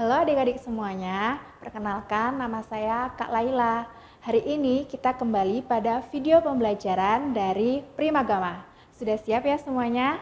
Halo adik-adik semuanya, perkenalkan nama saya Kak Laila. Hari ini kita kembali pada video pembelajaran dari Primagama. Sudah siap ya semuanya?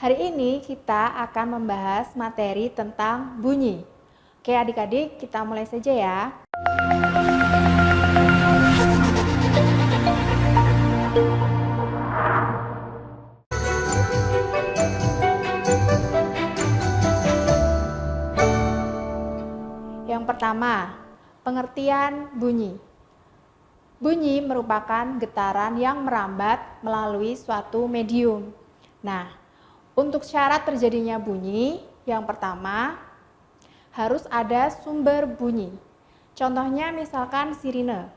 Hari ini kita akan membahas materi tentang bunyi. Oke adik-adik, kita mulai saja ya. Yang pertama, pengertian bunyi. Bunyi merupakan getaran yang merambat melalui suatu medium. Nah, untuk syarat terjadinya bunyi, yang pertama, harus ada sumber bunyi. Contohnya misalkan sirine,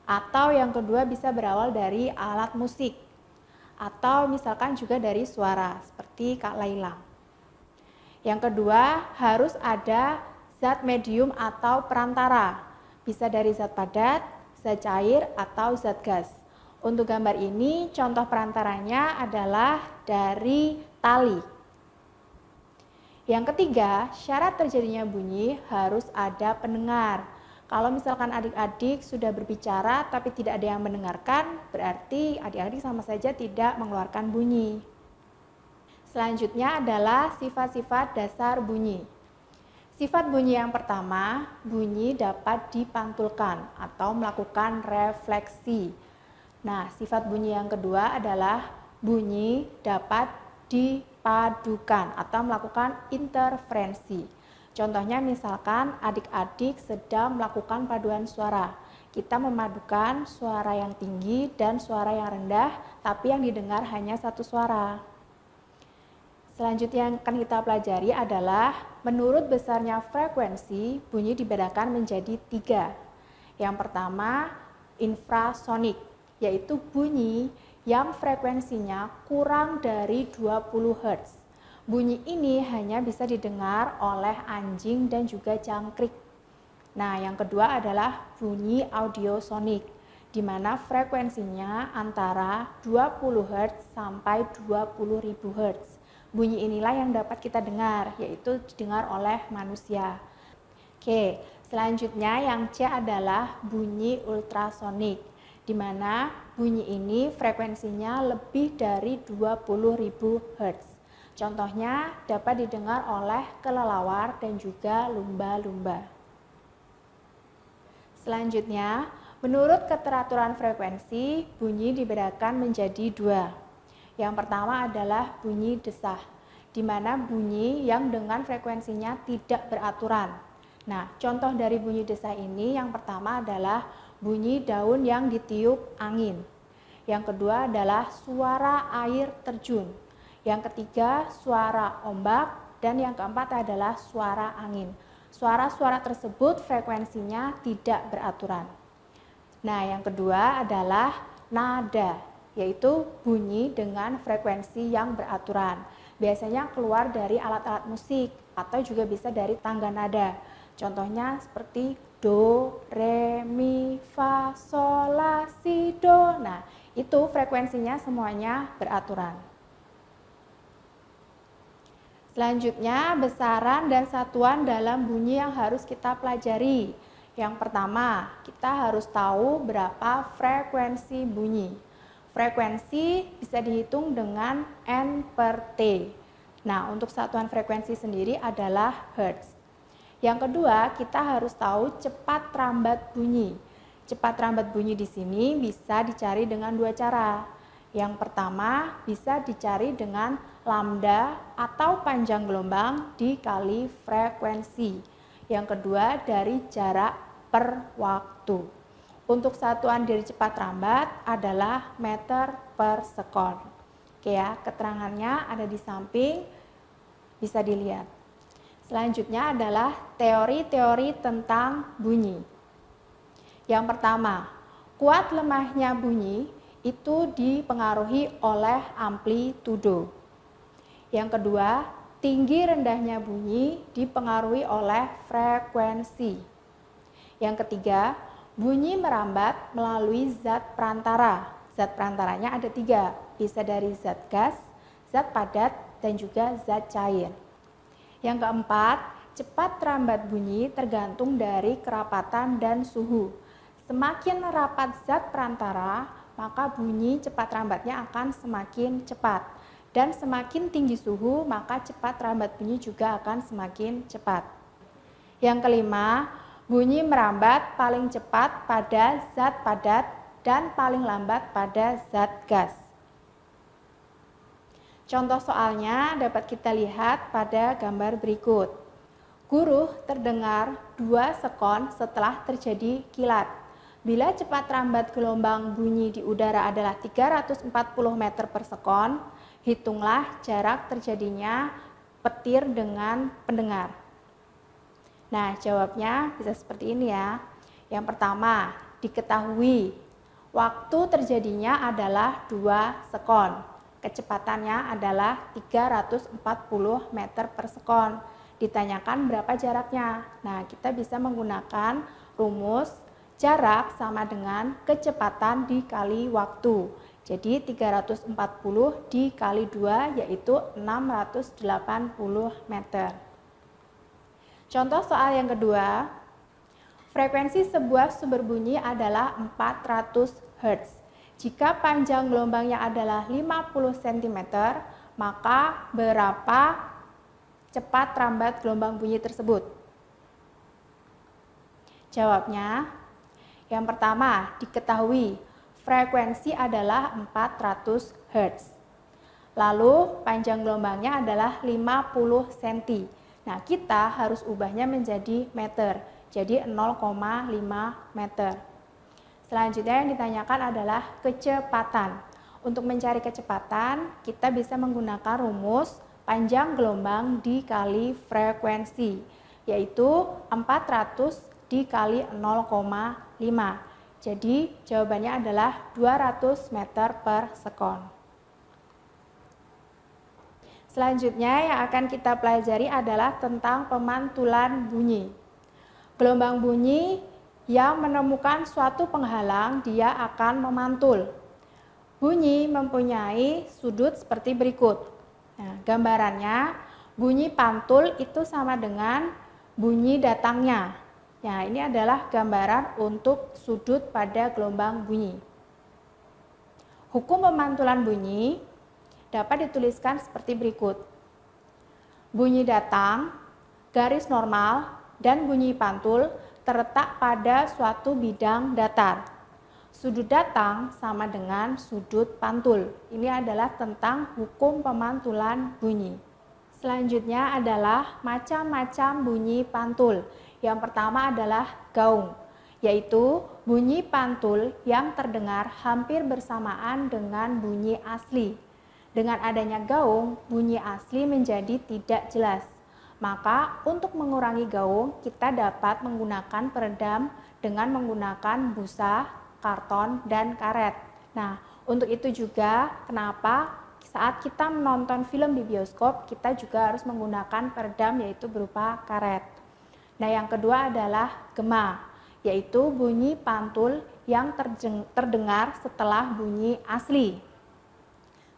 atau yang kedua bisa berawal dari alat musik, atau misalkan juga dari suara, seperti Kak Laila. Yang kedua, harus ada zat medium atau perantara, bisa dari zat padat, zat cair, atau zat gas. Untuk gambar ini, contoh perantaranya adalah dari tali. Yang ketiga, syarat terjadinya bunyi harus ada pendengar. Kalau misalkan adik-adik sudah berbicara tapi tidak ada yang mendengarkan, berarti adik-adik sama saja tidak mengeluarkan bunyi. Selanjutnya adalah sifat-sifat dasar bunyi. Sifat bunyi yang pertama, bunyi dapat dipantulkan atau melakukan refleksi. Nah, sifat bunyi yang kedua adalah bunyi dapat dipadukan atau melakukan interferensi. Contohnya misalkan adik-adik sedang melakukan paduan suara. Kita memadukan suara yang tinggi dan suara yang rendah, tapi yang didengar hanya satu suara. Selanjutnya yang akan kita pelajari adalah menurut besarnya frekuensi, bunyi dibedakan menjadi 3. Yang pertama, infrasonik, yaitu bunyi yang frekuensinya kurang dari 20 Hz. Bunyi ini hanya bisa didengar oleh anjing dan juga jangkrik. Nah, yang kedua adalah bunyi audiosonik, di mana frekuensinya antara 20 Hz sampai 20.000 Hz. Bunyi inilah yang dapat kita dengar, yaitu didengar oleh manusia. Oke, selanjutnya yang C adalah bunyi ultrasonik, di mana bunyi ini frekuensinya lebih dari 20.000 Hz. Contohnya dapat didengar oleh kelelawar dan juga lumba-lumba. Selanjutnya, menurut keteraturan frekuensi, bunyi dibedakan menjadi 2. Yang pertama adalah bunyi desah, di mana bunyi yang dengan frekuensinya tidak beraturan. Nah, contoh dari bunyi desah ini yang pertama adalah bunyi daun yang ditiup angin. Yang kedua adalah suara air terjun. Yang ketiga, suara ombak. Dan yang keempat adalah suara angin. Suara-suara tersebut frekuensinya tidak beraturan. Nah, yang kedua adalah nada, yaitu bunyi dengan frekuensi yang beraturan. Biasanya keluar dari alat-alat musik atau juga bisa dari tangga nada. Contohnya seperti do, re, mi, fa, sol, la, si, do. Nah, itu frekuensinya semuanya beraturan. Selanjutnya, besaran dan satuan dalam bunyi yang harus kita pelajari. Yang pertama, kita harus tahu berapa frekuensi bunyi. Frekuensi bisa dihitung dengan N per T. Nah, untuk satuan frekuensi sendiri adalah Hertz. Yang kedua, kita harus tahu cepat rambat bunyi. Cepat rambat bunyi di sini bisa dicari dengan 2 cara. Yang pertama, bisa dicari dengan lambda atau panjang gelombang dikali frekuensi. Yang kedua, dari jarak per waktu. Untuk satuan dari cepat rambat adalah meter per sekon. Oke ya, keterangannya ada di samping, bisa dilihat. Selanjutnya adalah teori-teori tentang bunyi. Yang pertama, kuat lemahnya bunyi itu dipengaruhi oleh amplitudo. Yang kedua, tinggi rendahnya bunyi dipengaruhi oleh frekuensi. Yang ketiga, bunyi merambat melalui zat perantara. Zat perantaranya ada 3, bisa dari zat gas, zat padat, dan juga zat cair. Yang keempat, cepat rambat bunyi tergantung dari kerapatan dan suhu. Semakin rapat zat perantara, maka bunyi cepat rambatnya akan semakin cepat. Dan semakin tinggi suhu, maka cepat rambat bunyi juga akan semakin cepat. Yang kelima, bunyi merambat paling cepat pada zat padat dan paling lambat pada zat gas. Contoh soalnya dapat kita lihat pada gambar berikut. Guruh terdengar 2 sekon setelah terjadi kilat. Bila cepat rambat gelombang bunyi di udara adalah 340 meter per sekon, hitunglah jarak terjadinya petir dengan pendengar. Nah, jawabnya bisa seperti ini ya. Yang pertama, diketahui waktu terjadinya adalah 2 sekon. Kecepatannya adalah 340 meter per sekon. Ditanyakan berapa jaraknya. Nah, kita bisa menggunakan rumus jarak sama dengan kecepatan dikali waktu. Jadi 340 dikali 2 yaitu 680 meter. Contoh soal yang kedua, frekuensi sebuah sumber bunyi adalah 400 Hz. Jika panjang gelombangnya adalah 50 cm, maka berapa cepat rambat gelombang bunyi tersebut? Jawabnya, yang pertama, diketahui frekuensi adalah 400 Hz. Lalu panjang gelombangnya adalah 50 cm. Nah, kita harus ubahnya menjadi meter, jadi 0,5 meter. Selanjutnya yang ditanyakan adalah kecepatan. Untuk mencari kecepatan, kita bisa menggunakan rumus panjang gelombang dikali frekuensi, yaitu 400 dikali 0,5. Jadi jawabannya adalah 200 meter per sekon. Selanjutnya yang akan kita pelajari adalah tentang pemantulan bunyi. Gelombang bunyi yang menemukan suatu penghalang, dia akan memantul. Bunyi mempunyai sudut seperti berikut. Nah, gambarannya bunyi pantul itu sama dengan bunyi datangnya. Nah, ini adalah gambaran untuk sudut pada gelombang bunyi. Hukum pemantulan bunyi dapat dituliskan seperti berikut. Bunyi datang, garis normal, dan bunyi pantul terletak pada suatu bidang datar. Sudut datang sama dengan sudut pantul. Ini adalah tentang hukum pemantulan bunyi. Selanjutnya adalah macam-macam bunyi pantul. Yang pertama adalah gaung, yaitu bunyi pantul yang terdengar hampir bersamaan dengan bunyi asli. Dengan adanya gaung, bunyi asli menjadi tidak jelas. Maka untuk mengurangi gaung, kita dapat menggunakan peredam dengan menggunakan busa, karton, dan karet. Nah, untuk itu juga kenapa saat kita menonton film di bioskop, kita juga harus menggunakan peredam yaitu berupa karet. Nah, yang kedua adalah gema, yaitu bunyi pantul yang terdengar setelah bunyi asli.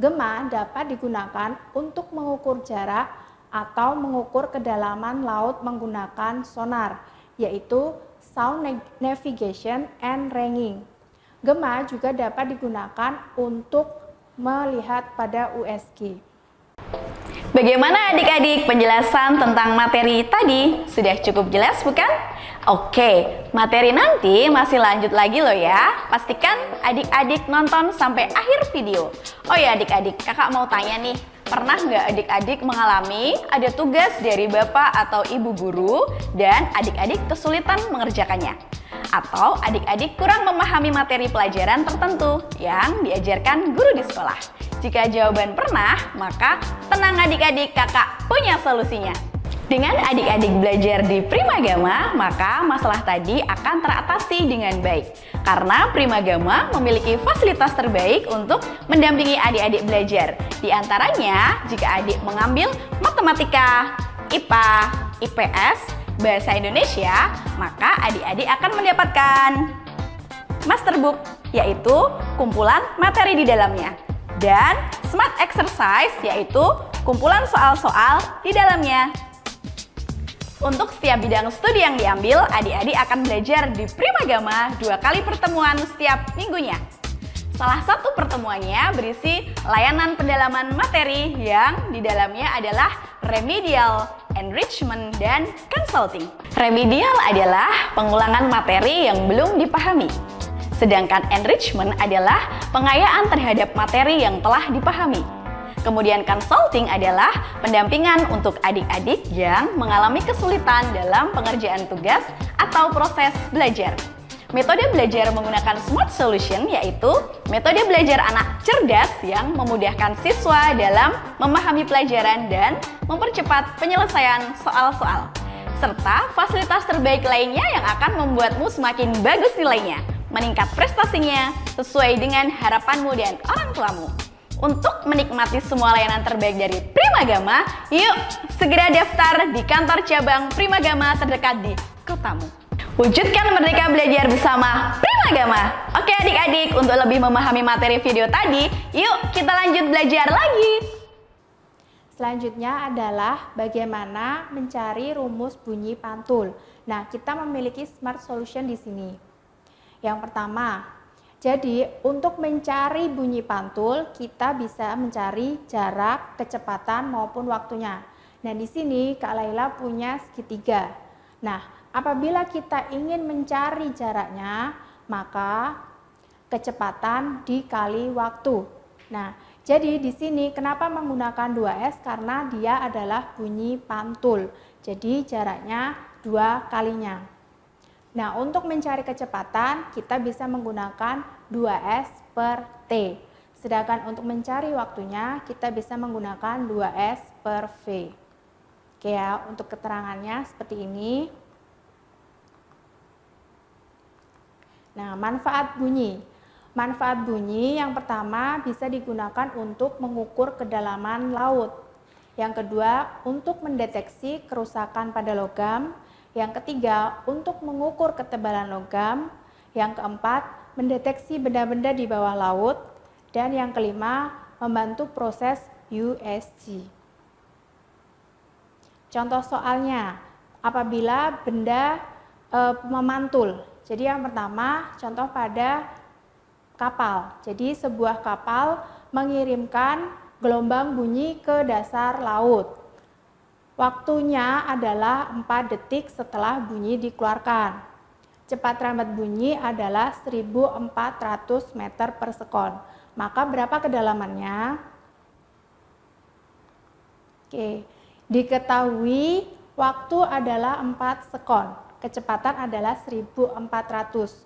Gema dapat digunakan untuk mengukur jarak atau mengukur kedalaman laut menggunakan sonar, yaitu sound navigation and ringing. Gema juga dapat digunakan untuk melihat pada USG. Bagaimana adik-adik penjelasan tentang materi tadi? Sudah cukup jelas bukan? Oke, materi nanti masih lanjut lagi loh ya. Pastikan adik-adik nonton sampai akhir video. Oh ya adik-adik, kakak mau tanya nih. Pernah nggak adik-adik mengalami ada tugas dari bapak atau ibu guru dan adik-adik kesulitan mengerjakannya? Atau adik-adik kurang memahami materi pelajaran tertentu yang diajarkan guru di sekolah? Jika jawaban pernah, maka tenang adik-adik, kakak punya solusinya. Dengan adik-adik belajar di Primagama, maka masalah tadi akan teratasi dengan baik. Karena Primagama memiliki fasilitas terbaik untuk mendampingi adik-adik belajar. Di antaranya, jika adik mengambil matematika, IPA, IPS, Bahasa Indonesia, maka adik-adik akan mendapatkan Masterbook, yaitu kumpulan materi di dalamnya. Dan Smart Exercise, yaitu kumpulan soal-soal di dalamnya. Untuk setiap bidang studi yang diambil, adik-adik akan belajar di Primagama 2 kali pertemuan setiap minggunya. Salah satu pertemuannya berisi layanan pendalaman materi yang di dalamnya adalah remedial, enrichment, dan consulting. Remedial adalah pengulangan materi yang belum dipahami. Sedangkan enrichment adalah pengayaan terhadap materi yang telah dipahami. Kemudian consulting adalah pendampingan untuk adik-adik yang mengalami kesulitan dalam pengerjaan tugas atau proses belajar. Metode belajar menggunakan Smart Solution yaitu metode belajar anak cerdas yang memudahkan siswa dalam memahami pelajaran dan mempercepat penyelesaian soal-soal. Serta fasilitas terbaik lainnya yang akan membuatmu semakin bagus nilainya, meningkat prestasinya sesuai dengan harapanmu dan orang tuamu. Untuk menikmati semua layanan terbaik dari Primagama, yuk segera daftar di kantor cabang Primagama terdekat di kotamu. Wujudkan merdeka belajar bersama Primagama. Oke adik-adik, untuk lebih memahami materi video tadi, yuk kita lanjut belajar lagi. Selanjutnya adalah bagaimana mencari rumus bunyi pantul. Nah, kita memiliki Smart Solution di sini. Yang pertama, jadi untuk mencari bunyi pantul, kita bisa mencari jarak, kecepatan maupun waktunya. Nah, di sini Kak Laila punya segitiga. Nah, apabila kita ingin mencari jaraknya, maka kecepatan dikali waktu. Nah, jadi di sini kenapa menggunakan 2S? Karena dia adalah bunyi pantul. Jadi jaraknya 2 kalinya. Nah, untuk mencari kecepatan, kita bisa menggunakan 2S per T. Sedangkan untuk mencari waktunya, kita bisa menggunakan 2S per V. Oke ya, untuk keterangannya seperti ini. Nah, manfaat bunyi. Manfaat bunyi yang pertama bisa digunakan untuk mengukur kedalaman laut. Yang kedua, untuk mendeteksi kerusakan pada logam. Yang ketiga, untuk mengukur ketebalan logam. Yang keempat, mendeteksi benda-benda di bawah laut. Dan yang kelima, membantu proses USG. Contoh soalnya, apabila benda memantul. Jadi yang pertama, contoh pada kapal. Jadi sebuah kapal mengirimkan gelombang bunyi ke dasar laut. Waktunya adalah 4 detik setelah bunyi dikeluarkan. Cepat rambat bunyi adalah 1400 meter per sekon. Maka berapa kedalamannya? Oke, diketahui waktu adalah 4 sekon. Kecepatan adalah 1400.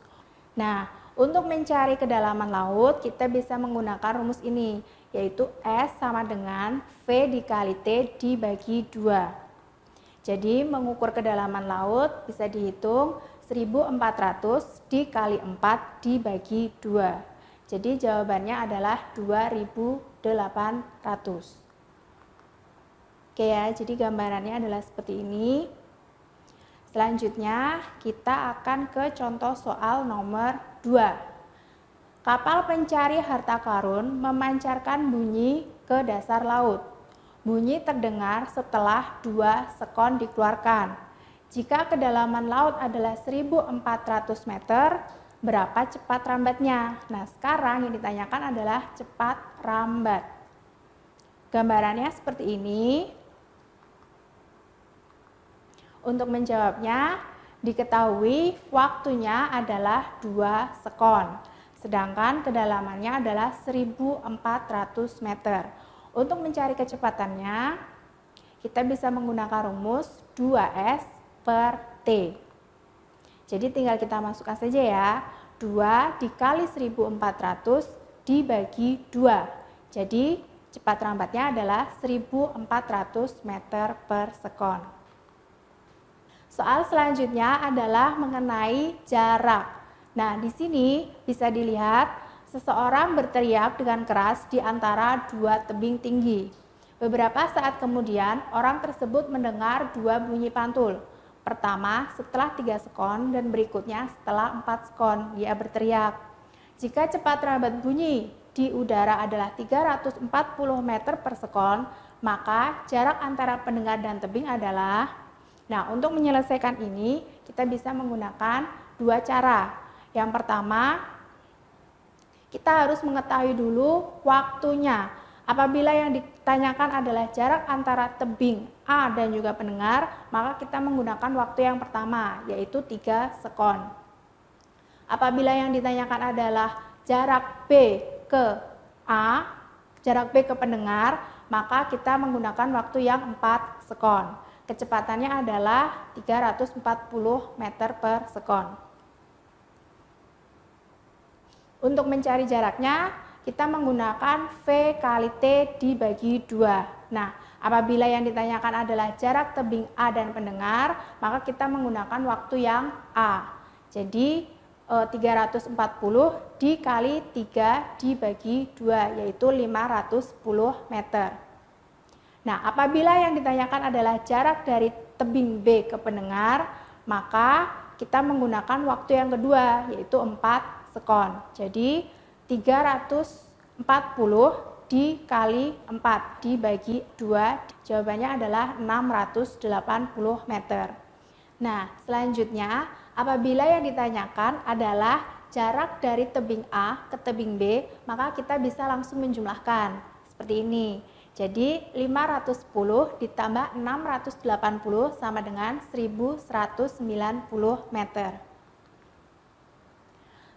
Nah, untuk mencari kedalaman laut, kita bisa menggunakan rumus ini, yaitu S sama dengan V dikali T dibagi 2. Jadi mengukur kedalaman laut bisa dihitung 1400 dikali 4 dibagi 2. Jadi jawabannya adalah 2800. Oke ya, jadi gambarannya adalah seperti ini. Selanjutnya kita akan ke contoh soal nomor 2. Kapal pencari harta karun memancarkan bunyi ke dasar laut. Bunyi terdengar setelah 2 sekon dikeluarkan. Jika kedalaman laut adalah 1400 meter, berapa cepat rambatnya? Nah, sekarang yang ditanyakan adalah cepat rambat. Gambarannya seperti ini. Untuk menjawabnya, diketahui waktunya adalah 2 sekon. Sedangkan kedalamannya adalah 1400 meter. Untuk mencari kecepatannya, kita bisa menggunakan rumus 2S per T. Jadi tinggal kita masukkan saja ya, 2 dikali 1400 dibagi 2. Jadi cepat rambatnya adalah 1400 meter per sekon. Soal selanjutnya adalah mengenai jarak. Nah, di sini bisa dilihat seseorang berteriak dengan keras di antara 2 tebing tinggi. Beberapa saat kemudian, orang tersebut mendengar 2 bunyi pantul. Pertama, setelah 3 sekon dan berikutnya setelah 4 sekon, dia berteriak. Jika cepat rambat bunyi di udara adalah 340 meter per sekon, maka jarak antara pendengar dan tebing adalah Nah, untuk menyelesaikan ini, kita bisa menggunakan dua cara. Yang pertama, kita harus mengetahui dulu waktunya. Apabila yang ditanyakan adalah jarak antara tebing A dan juga pendengar, maka kita menggunakan waktu yang pertama, yaitu 3 sekon. Apabila yang ditanyakan adalah jarak B ke A, jarak B ke pendengar, maka kita menggunakan waktu yang 4 sekon. Kecepatannya adalah 340 meter per sekon. Untuk mencari jaraknya, kita menggunakan V kali T dibagi 2. Nah, apabila yang ditanyakan adalah jarak tebing A dan pendengar, maka kita menggunakan waktu yang A. Jadi, 340 dikali 3 dibagi 2, yaitu 510 meter. Nah, apabila yang ditanyakan adalah jarak dari tebing B ke pendengar, maka kita menggunakan waktu yang kedua, yaitu 4 sekon. Jadi, 340 dikali 4 dibagi 2, jawabannya adalah 680 meter. Nah, selanjutnya, apabila yang ditanyakan adalah jarak dari tebing A ke tebing B, maka kita bisa langsung menjumlahkan, seperti ini. Jadi 510 ditambah 680 sama dengan 1190 meter.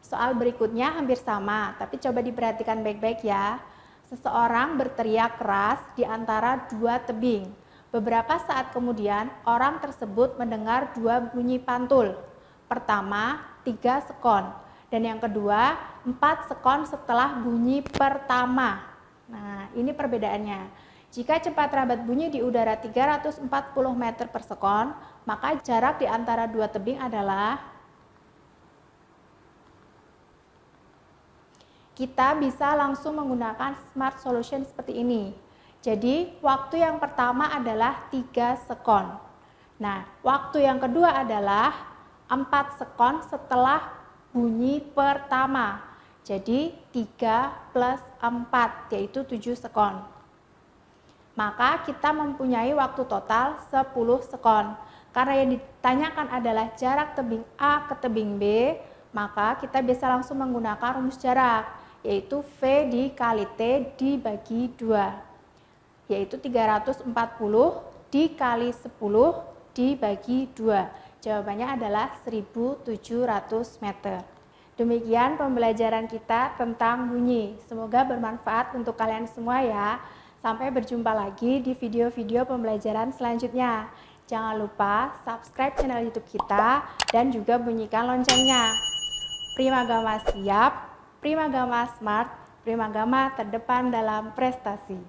Soal berikutnya hampir sama, tapi coba diperhatikan baik-baik ya. Seseorang berteriak keras di antara dua tebing. Beberapa saat kemudian orang tersebut mendengar dua bunyi pantul. Pertama 3 sekon dan yang kedua 4 sekon setelah bunyi pertama. Nah, ini perbedaannya. Jika cepat rabat bunyi di udara 340 meter per sekon, maka jarak di antara dua tebing adalah, kita bisa langsung menggunakan smart solution seperti ini. Jadi, waktu yang pertama adalah 3 sekon. Nah, waktu yang kedua adalah 4 sekon setelah bunyi pertama. Jadi 3 plus 4 yaitu 7 sekon. Maka kita mempunyai waktu total 10 sekon. Karena yang ditanyakan adalah jarak tebing A ke tebing B, maka kita bisa langsung menggunakan rumus jarak, yaitu V dikali T dibagi 2, yaitu 340 dikali 10 dibagi 2. Jawabannya adalah 1700 meter. Demikian pembelajaran kita tentang bunyi. Semoga bermanfaat untuk kalian semua ya. Sampai berjumpa lagi di video-video pembelajaran selanjutnya. Jangan lupa subscribe channel YouTube kita dan juga bunyikan loncengnya. Primagama siap, Primagama smart, Primagama terdepan dalam prestasi.